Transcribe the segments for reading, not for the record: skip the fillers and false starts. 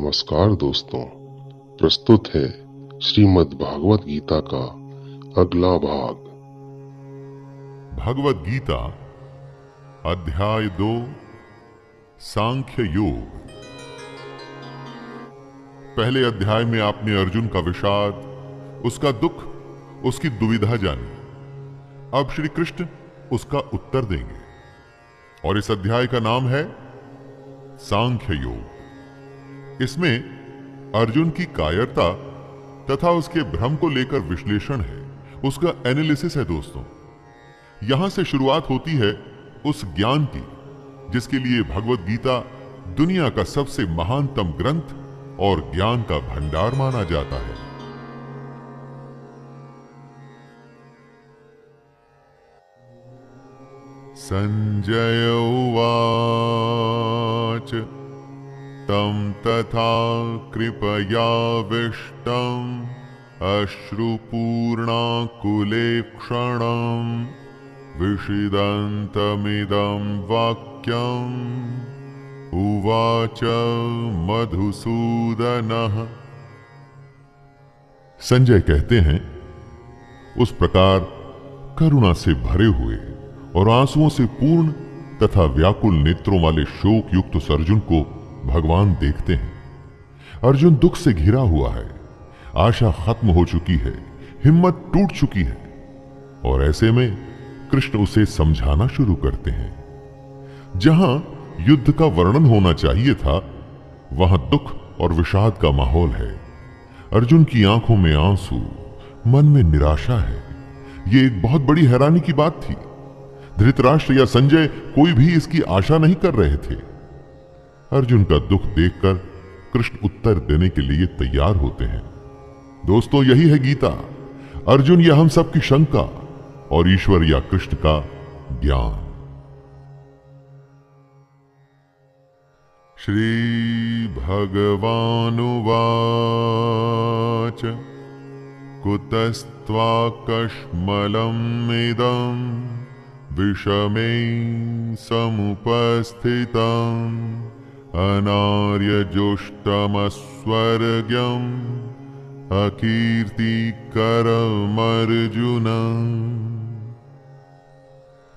नमस्कार दोस्तों, प्रस्तुत है श्रीमद् भागवत गीता का अगला भाग। भगवत गीता अध्याय 2 सांख्य योग। पहले अध्याय में आपने अर्जुन का विषाद, उसका दुख, उसकी दुविधा जानी। अब श्री कृष्ण उसका उत्तर देंगे और इस अध्याय का नाम है सांख्य योग। इसमें अर्जुन की कायरता तथा उसके भ्रम को लेकर विश्लेषण है, उसका एनालिसिस है। दोस्तों, यहां से शुरुआत होती है उस ज्ञान की जिसके लिए भगवत गीता दुनिया का सबसे महानतम ग्रंथ और ज्ञान का भंडार माना जाता है। संजय उवाच तं तथा कृपयाविष्टम् अश्रुपूर्णाकुलेक्षणम् विषिदन्तमिदं वाक्यम् उवाच मधुसूदनः। संजय कहते हैं, उस प्रकार करुणा से भरे हुए और आंसुओं से पूर्ण तथा व्याकुल नेत्रों वाले शोक युक्त उस अर्जुन को भगवान देखते हैं। अर्जुन दुख से घिरा हुआ है, आशा खत्म हो चुकी है, हिम्मत टूट चुकी है और ऐसे में कृष्ण उसे समझाना शुरू करते हैं। जहां युद्ध का वर्णन होना चाहिए था, वहां दुख और विषाद का माहौल है। अर्जुन की आंखों में आंसू, मन में निराशा है। यह एक बहुत बड़ी हैरानी की बात थी। धृतराष्ट्र या संजय कोई भी इसकी आशा नहीं कर रहे थे। अर्जुन का दुख देखकर कृष्ण उत्तर देने के लिए तैयार होते हैं। दोस्तों, यही है गीता, अर्जुन या हम सब की शंका और ईश्वर या कृष्ण का ज्ञान। श्री भगवानुवाच कुतस्त्वाकश्मलम् इदम् विषमे समुपस्थितम् अनार्यजुष्टमस्वर्ग्यम् अकीर्तिकरमर्जुन।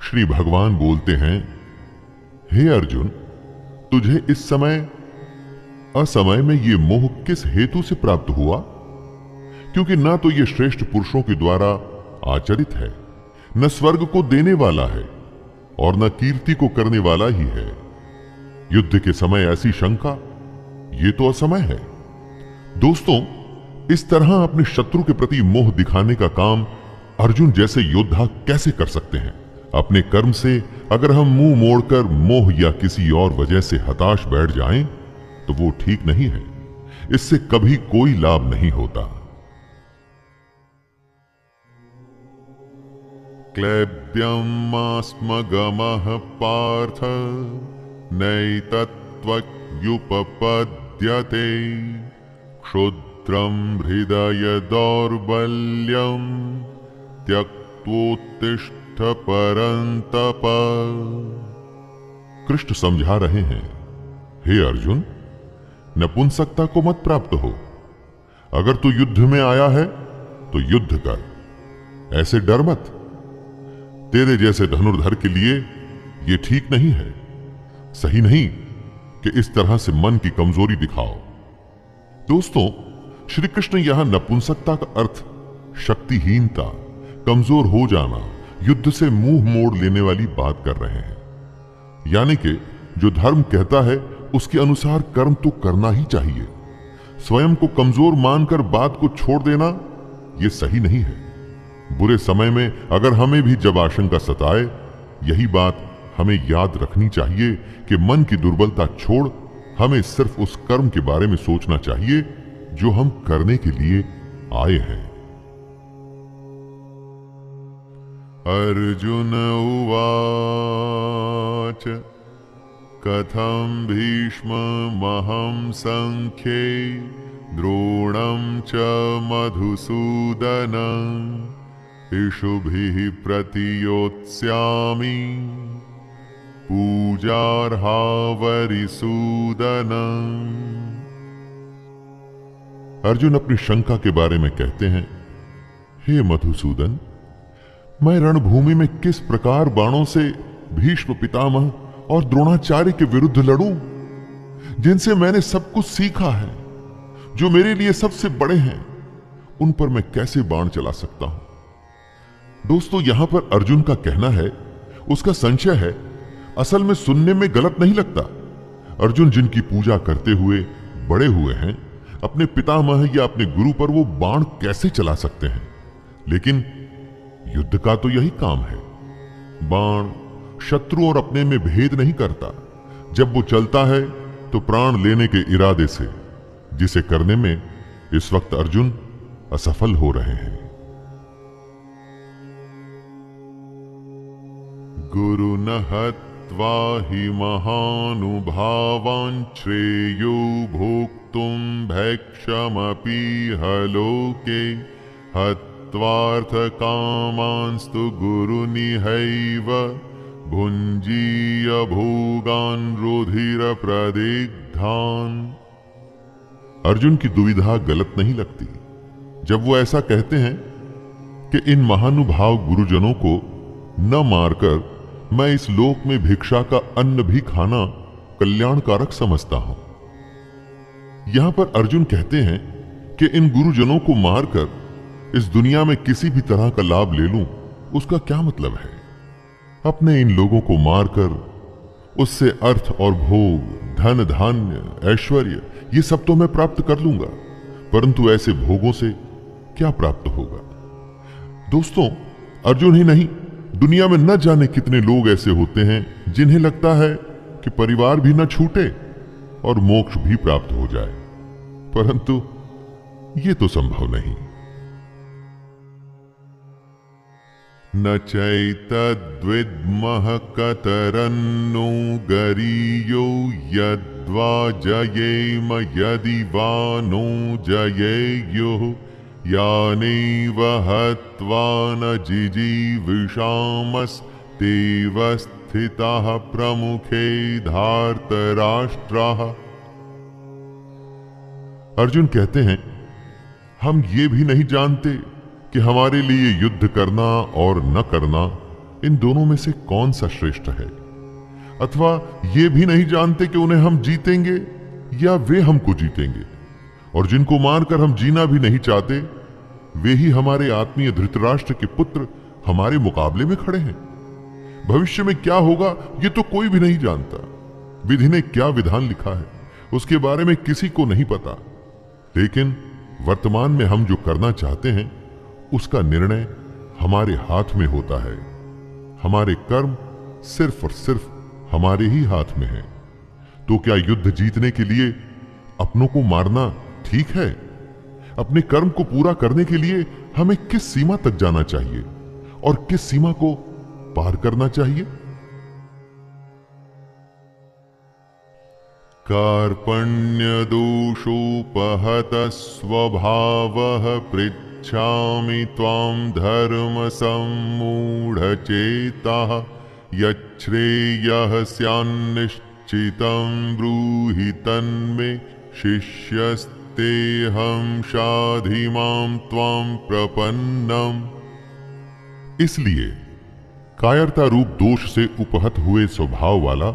श्री भगवान बोलते हैं, हे अर्जुन, तुझे इस समय असमय में ये मोह किस हेतु से प्राप्त हुआ? क्योंकि ना तो ये श्रेष्ठ पुरुषों के द्वारा आचरित है, न स्वर्ग को देने वाला है और न कीर्ति को करने वाला ही है। युद्ध के समय ऐसी शंका, ये तो असमय है। दोस्तों, इस तरह अपने शत्रु के प्रति मोह दिखाने का काम अर्जुन जैसे योद्धा कैसे कर सकते हैं? अपने कर्म से अगर हम मुंह मोड़कर मोह या किसी और वजह से हताश बैठ जाएं, तो वो ठीक नहीं है। इससे कभी कोई लाभ नहीं होता। क्लैब्यमास्मगमः पार्थ नैतत्त्वयुपपद्यते क्षुद्रं हृदय दौर्बल्यं त्यक्त्वोत्तिष्ठ परन्तप। कृष्ण समझा रहे हैं, हे अर्जुन, नपुंसकता को मत प्राप्त हो। अगर तू युद्ध में आया है तो युद्ध कर, ऐसे डर मत। तेरे जैसे धनुर्धर के लिए यह ठीक नहीं है, सही नहीं कि इस तरह से मन की कमजोरी दिखाओ। दोस्तों, श्री कृष्ण यहां नपुंसकता का अर्थ शक्तिहीनता, कमजोर हो जाना, युद्ध से मुंह मोड़ लेने वाली बात कर रहे हैं। यानी कि जो धर्म कहता है उसके अनुसार कर्म तो करना ही चाहिए। स्वयं को कमजोर मानकर बात को छोड़ देना यह सही नहीं है। बुरे समय में अगर हमें भी जब आशंका सताए, यही बात हमें याद रखनी चाहिए कि मन की दुर्बलता छोड़ हमें सिर्फ उस कर्म के बारे में सोचना चाहिए जो हम करने के लिए आए हैं। अर्जुन उवाच कथं भीष्ममहं संख्ये द्रोणं च मधुसूदन इषुभिः प्रतियोत्स्यामि पूजार्हा वरिसूदन। अर्जुन अपनी शंका के बारे में कहते हैं, हे मधुसूदन, मैं रणभूमि में किस प्रकार बाणों से भीष्म पितामह और द्रोणाचार्य के विरुद्ध लड़ूं, जिनसे मैंने सब कुछ सीखा है, जो मेरे लिए सबसे बड़े हैं, उन पर मैं कैसे बाण चला सकता हूं? दोस्तों, यहां पर अर्जुन का कहना है, उसका संशय है, असल में सुनने में गलत नहीं लगता। अर्जुन जिनकी पूजा करते हुए बड़े हुए हैं, अपने पितामह या अपने गुरु पर वो बाण कैसे चला सकते हैं? लेकिन युद्ध का तो यही काम है। बाण शत्रु और अपने में भेद नहीं करता। जब वो चलता है तो प्राण लेने के इरादे से, जिसे करने में इस वक्त अर्जुन असफल हो रहे हैं। गुरु न हत्वा हि महानुभावान् श्रेयो भोक्तुं भैक्षमपि हलोके हत्वार्थकामांस्तु गुरुनिहैव भुञ्जीय भोगान् रुधिरप्रदिग्धान्। अर्जुन की दुविधा गलत नहीं लगती जब वो ऐसा कहते हैं कि इन महानुभाव गुरुजनों को न मारकर मैं इस लोक में भिक्षा का अन्न भी खाना कल्याणकारक समझता हूं। यहां पर अर्जुन कहते हैं कि इन गुरुजनों को मारकर इस दुनिया में किसी भी तरह का लाभ ले लूं, उसका क्या मतलब है? अपने इन लोगों को मारकर उससे अर्थ और भोग, धन धान्य, ऐश्वर्य, ये सब तो मैं प्राप्त कर लूंगा, परंतु ऐसे भोगों से क्या प्राप्त होगा? दोस्तों, अर्जुन ही नहीं, दुनिया में न जाने कितने लोग ऐसे होते हैं जिन्हें लगता है कि परिवार भी न छूटे और मोक्ष भी प्राप्त हो जाए, परंतु ये तो संभव नहीं। न चैतद्विद्मः कतरन्नो गरीयो यद्वा जयेम यदि वा नो जयेयुः यानेव हत्वा न जिजीविषामस्तेव स्थिताः प्रमुखे धार्तराष्ट्राः। अर्जुन कहते हैं, हम ये भी नहीं जानते कि हमारे लिए युद्ध करना और न करना, इन दोनों में से कौन सा श्रेष्ठ है, अथवा ये भी नहीं जानते कि उन्हें हम जीतेंगे या वे हमको जीतेंगे। और जिनको मारकर हम जीना भी नहीं चाहते, वे ही हमारे आत्मीय धृतराष्ट्र के पुत्र हमारे मुकाबले में खड़े हैं। भविष्य में क्या होगा ये तो कोई भी नहीं जानता। विधि ने क्या विधान लिखा है उसके बारे में किसी को नहीं पता, लेकिन वर्तमान में हम जो करना चाहते हैं उसका निर्णय हमारे हाथ में होता है। हमारे कर्म सिर्फ और सिर्फ हमारे ही हाथ में है। तो क्या युद्ध जीतने के लिए अपनों को मारना ठीक है? अपने कर्म को पूरा करने के लिए हमें किस सीमा तक जाना चाहिए और किस सीमा को पार करना चाहिए? कार्पण्य दोषोपहत स्वभावः पृच्छामि त्वां धर्म सम्मूढचेताः यच्छ्रेयः स्यान्निश्चितं ब्रूहि तन्मे शिष्यस्तेऽहं शाधि मां त्वां प्रपन्नम्। इसलिए कायरता रूप दोष से उपहत हुए स्वभाव वाला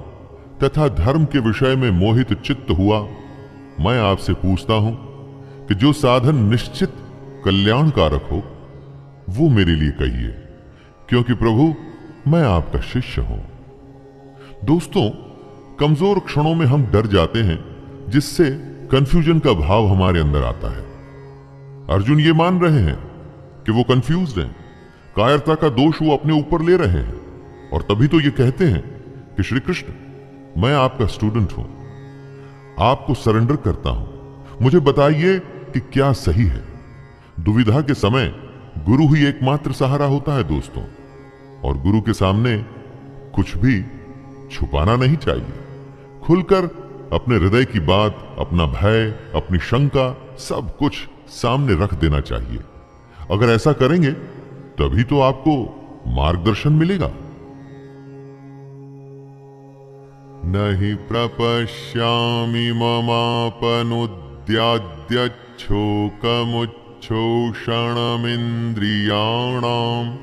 तथा धर्म के विषय में मोहित चित्त हुआ मैं आपसे पूछता हूं कि जो साधन निश्चित कल्याणकारक हो वो मेरे लिए कहिए, क्योंकि प्रभु मैं आपका शिष्य हूं। दोस्तों, कमजोर क्षणों में हम डर जाते हैं, जिससे कंफ्यूजन का भाव हमारे अंदर आता है। अर्जुन ये मान रहे हैं कि वो कंफ्यूज्ड हैं, कायरता का दोष वो अपने ऊपर ले रहे हैं, और तभी तो ये कहते हैं कि श्री कृष्ण, मैं आपका स्टूडेंट हूं, आपको सरेंडर करता हूं, मुझे बताइए कि क्या सही है। दुविधा के समय गुरु ही एकमात्र सहारा होता है दोस्तों, और गुरु के सामने कुछ भी छुपाना नहीं चाहिए। खुलकर अपने हृदय की बात, अपना भय, अपनी शंका, सब कुछ सामने रख देना चाहिए। अगर ऐसा करेंगे तभी तो आपको मार्गदर्शन मिलेगा। नहि प्रपश्यामि ममापनुद्याद्य यच्छोकमुच्छोषणमिन्द्रियाणाम्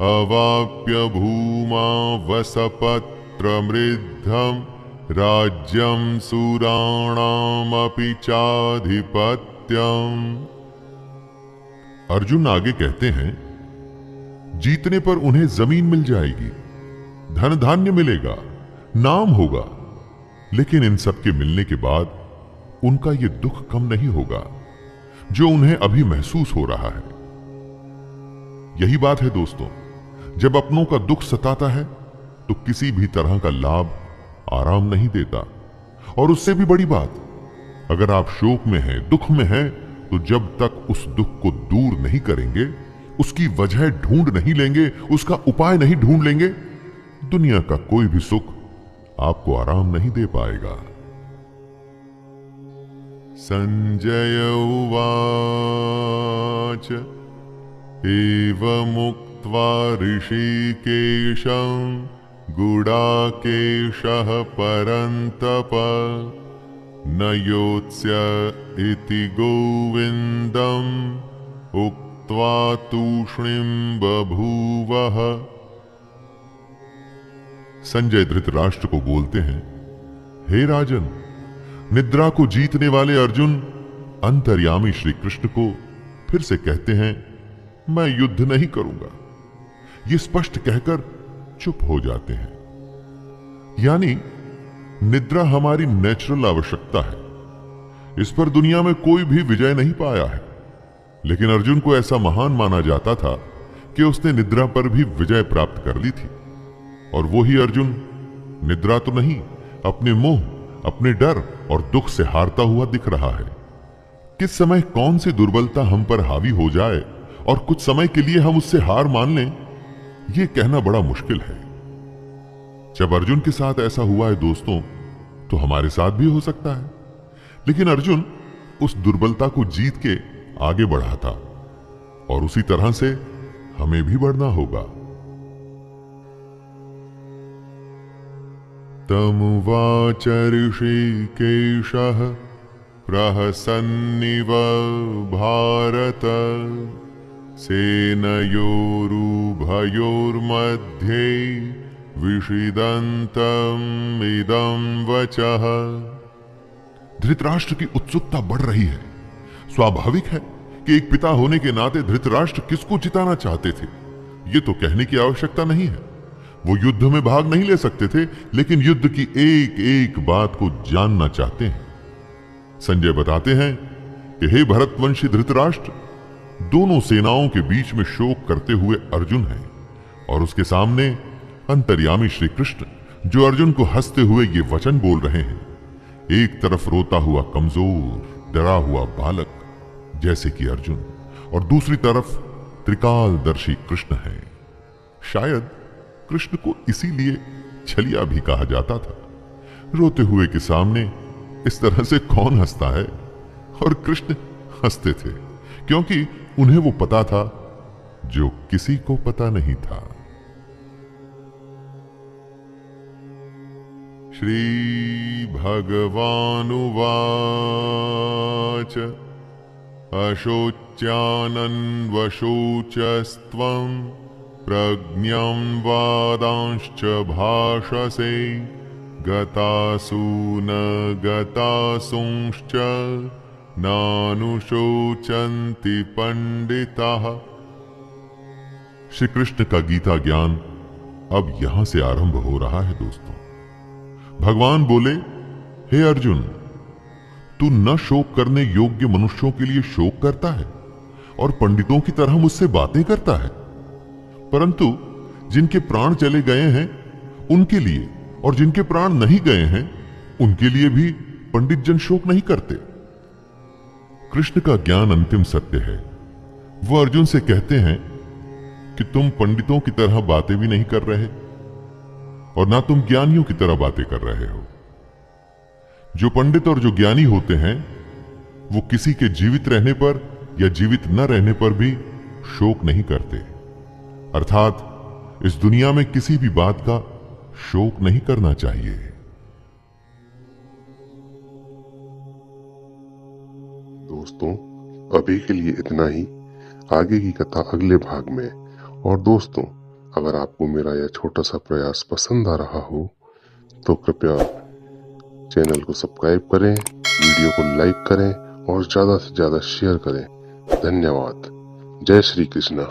अवाप्य भूमा वसपत्रमृद्धम् राज्यं सुराणामपि चाधिपत्यम्। अर्जुन आगे कहते हैं, जीतने पर उन्हें जमीन मिल जाएगी, धन धान्य मिलेगा, नाम होगा, लेकिन इन सब के मिलने के बाद उनका यह दुख कम नहीं होगा जो उन्हें अभी महसूस हो रहा है। यही बात है दोस्तों, जब अपनों का दुख सताता है तो किसी भी तरह का लाभ आराम नहीं देता। और उससे भी बड़ी बात, अगर आप शोक में हैं, दुख में हैं, तो जब तक उस दुख को दूर नहीं करेंगे, उसकी वजह ढूंढ नहीं लेंगे, उसका उपाय नहीं ढूंढ लेंगे, दुनिया का कोई भी सुख आपको आराम नहीं दे पाएगा। संजय उवाच एवमुक्त्वा ऋषिकेशं गुडाकेशः परन्तप न योत्स्य इति गोविन्दम् उक्त्वा तूष्णीं बभूवः। संजय धृतराष्ट्र को बोलते हैं, हे राजन, निद्रा को जीतने वाले अर्जुन अंतर्यामी श्री कृष्ण को फिर से कहते हैं, मैं युद्ध नहीं करूंगा। ये स्पष्ट कहकर चुप हो जाते हैं। यानी निद्रा हमारी नेचुरल आवश्यकता है, इस पर दुनिया में कोई भी विजय नहीं पाया है। लेकिन अर्जुन को ऐसा महान माना जाता था कि उसने निद्रा पर भी विजय प्राप्त कर ली थी। और वो ही अर्जुन निद्रा तो नहीं, अपने मोह, अपने डर और दुख से हारता हुआ दिख रहा है। किस समय कौन सी दुर्बलता हम पर हावी हो जाए और कुछ समय के लिए हम उससे हार मान लें, यह कहना बड़ा मुश्किल है। जब अर्जुन के साथ ऐसा हुआ है दोस्तों, तो हमारे साथ भी हो सकता है। लेकिन अर्जुन उस दुर्बलता को जीत के आगे बढ़ा था और उसी तरह से हमें भी बढ़ना होगा। तमुवाच ऋषिकेशः प्रहसन्निव भारत सेनयोरुभयोर्मध्ये विषिदन्तम् इदं वचः। धृतराष्ट्र की उत्सुकता बढ़ रही है। स्वाभाविक है कि एक पिता होने के नाते धृतराष्ट्र किसको जिताना चाहते थे, ये तो कहने की आवश्यकता नहीं है। वो युद्ध में भाग नहीं ले सकते थे, लेकिन युद्ध की एक एक बात को जानना चाहते हैं। संजय बताते हैं कि हे भरतवंशी धृतराष्ट्र, दोनों सेनाओं के बीच में शोक करते हुए अर्जुन है और उसके सामने अंतर्यामी श्री कृष्ण, जो अर्जुन को हंसते हुए ये वचन बोल रहे हैं। एक तरफ रोता हुआ कमजोर डरा हुआ बालक जैसे कि अर्जुन, और दूसरी तरफ त्रिकालदर्शी कृष्ण है। शायद कृष्ण को इसीलिए छलिया भी कहा जाता था। रोते हुए के सामने इस तरह से कौन हंसता है? और कृष्ण हंसते थे क्योंकि उन्हें वो पता था जो किसी को पता नहीं था। श्री भगवानुवाच अशोच्यानन्वशोचस्त्वं प्रज्ञं वादांश्च भाषसे गतासु न गतासुंश्च नानुशोचन्ति पंडिताः। श्री कृष्ण का गीता ज्ञान अब यहां से आरंभ हो रहा है दोस्तों। भगवान बोले, हे अर्जुन, तू न शोक करने योग्य मनुष्यों के लिए शोक करता है और पंडितों की तरह मुझसे बातें करता है, परंतु जिनके प्राण चले गए हैं उनके लिए और जिनके प्राण नहीं गए हैं उनके लिए भी पंडित जन शोक नहीं करते। कृष्ण का ज्ञान अंतिम सत्य है। वो अर्जुन से कहते हैं कि तुम पंडितों की तरह बातें भी नहीं कर रहे और ना तुम ज्ञानियों की तरह बातें कर रहे हो। जो पंडित और जो ज्ञानी होते हैं वो किसी के जीवित रहने पर या जीवित न रहने पर भी शोक नहीं करते, अर्थात इस दुनिया में किसी भी बात का शोक नहीं करना चाहिए। दोस्तों, अभी के लिए इतना ही, आगे की कथा अगले भाग में। और दोस्तों, अगर आपको मेरा यह छोटा सा प्रयास पसंद आ रहा हो तो कृपया चैनल को सब्सक्राइब करें, वीडियो को लाइक करें और ज्यादा से ज्यादा शेयर करें। धन्यवाद। जय श्री कृष्णा।